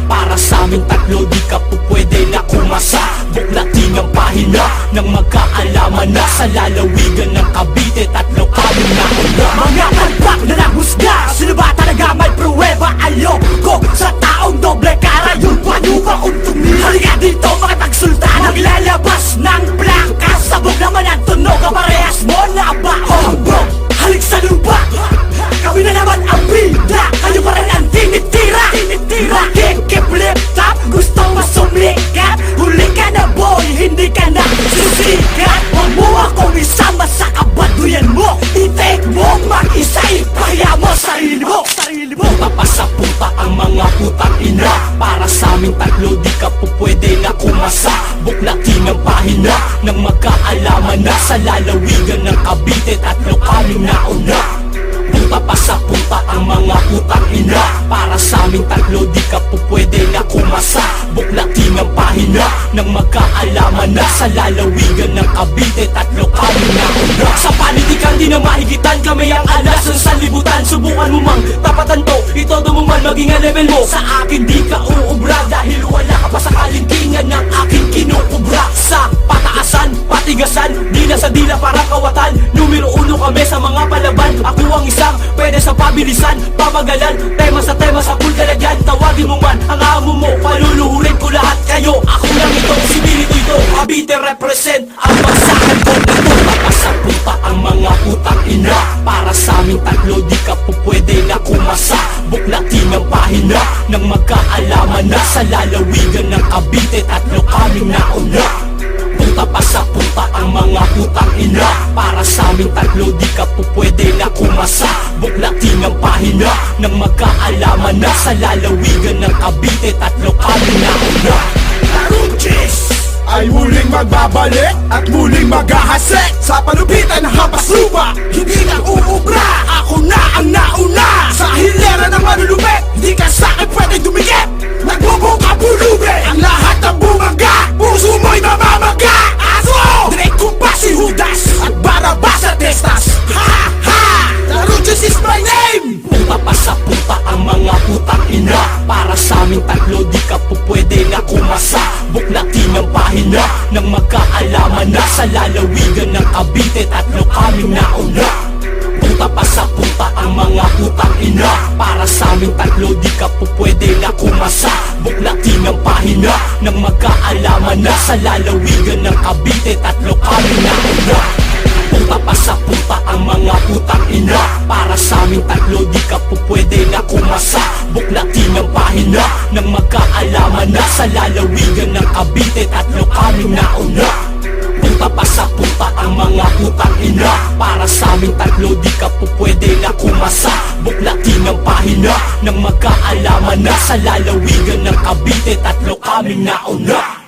Para sa aming tatlo di ka po pwede na kumasa. Buklatin ang pahina ng magkaalaman na sa lalawigan ng Cavite. Tatlo kami na una. Mga palpak na naghusga, sino ba talaga may pruweba? Ayoko sa taong doble cara, yun pa nyo ba kung tumili? Halika dito makipagsultan, naglalabas ng plaka. Sabog naman ang tunog, kaparehas mo na ba? Hombong, halik sa lupa, kami na naman ang bida. Kayo pa rin ang tinitira, makikip-lip top, gustong masumikat. Huli ka na boy, hindi ka na sisikat. Huwag mo akong isama sa kabaduyan mo. I-take mo, mag-isa, ipahiya mo sarili mo. Puta pa sa puta ang mga putang ina. Para sa aming tatlo di ka po pwede na kumasa. Buklatin ang pahina ng magkaalaman na sa lalawigan ng Cavite. Tatlo kaming nauna. Puta pa sa puta ang mga putang ina. Para sa aming tatlo di ka po pwede na kumasa. Buklatin ang pahina ng magkaalaman na sa lalawigan ng Cavite. Tatlo kaming nauna. Sa panitikan di na mahigitan, kami ang alas ng sanlibutan. Subukan mo mang tapatan to, itodo mo man maging ang level mo. Sa akin di ka uubra dahil wala ka pa sa kalintingan ng aking kinukubra. Sa pataasan, patigasan, dila sa dila parang kawatan. Numero 1 kami sa mga palaban. Ako ang isang pwede sa pabilisan, pamagalan, tema sa pool talagyan. Tawagin mo man ang amo mo, paluluhurin ko lahat kayo. Ako lang ito, si Bilito ito, Cavite represent ang bagsakan ko. Puta pa sa puta ang mga putang ina. Para sa aming tatlo di ka po pwede na kumasa. Buklatin ang pahina ng magkaalaman na sa lalawigan ng Cavite. Tatlo kaming nauna. Puta pa sa puta ang mga putang ina. Para sa aming tatlo di ka po pwede na kumasa. Buklatin ang pahina ng magkaalaman na sa lalawigan ng Cavite. Tatlo kaming nauna. Karunchis ay muling magbabalik at muling maghahasik sa panubitan ng hampas lupa. Hindi ka uubra, ako na ang nauna. Sa hilera ng manulupit, hindi ka sa'kin pwede dumikit. Nagbubong ka pulubi, ang lahat ng bumaga. Puso mo'y mamamaga. Aso! Direk ko pa si Judas at Barabas at Testas. Ha ha! Karunchis is my name! Puta pa sa puta ang mga putang ina. Para sa aming tatlo di ka po pwede na kumasa. Buklatin ang pahina ng magkaalaman na sa lalawigan ng Cavite. Tatlo kaming nauna. Puta pa sa puta ang mga putang ina. Para sa aming tatlo di ka po pwede na kumasa. Buklatin ang pahina ng magkaalaman na sa lalawigan ng Cavite. Tatlo kaming nauna. Puta pa sa puta ang mga putang ina. Para sa aming tatlo di ka po pwede na kumasa. Buklatin ang pahina ng magkaalaman na sa lalawigan ng Cavite. Tatlo kaming nauna. Puta pa sa puta ang mga putang ina. Para sa aming tatlo di ka po pwede na kumasa. Buklatin ang pahina ng magkaalaman na sa lalawigan ng Cavite. Tatlo kaming nauna.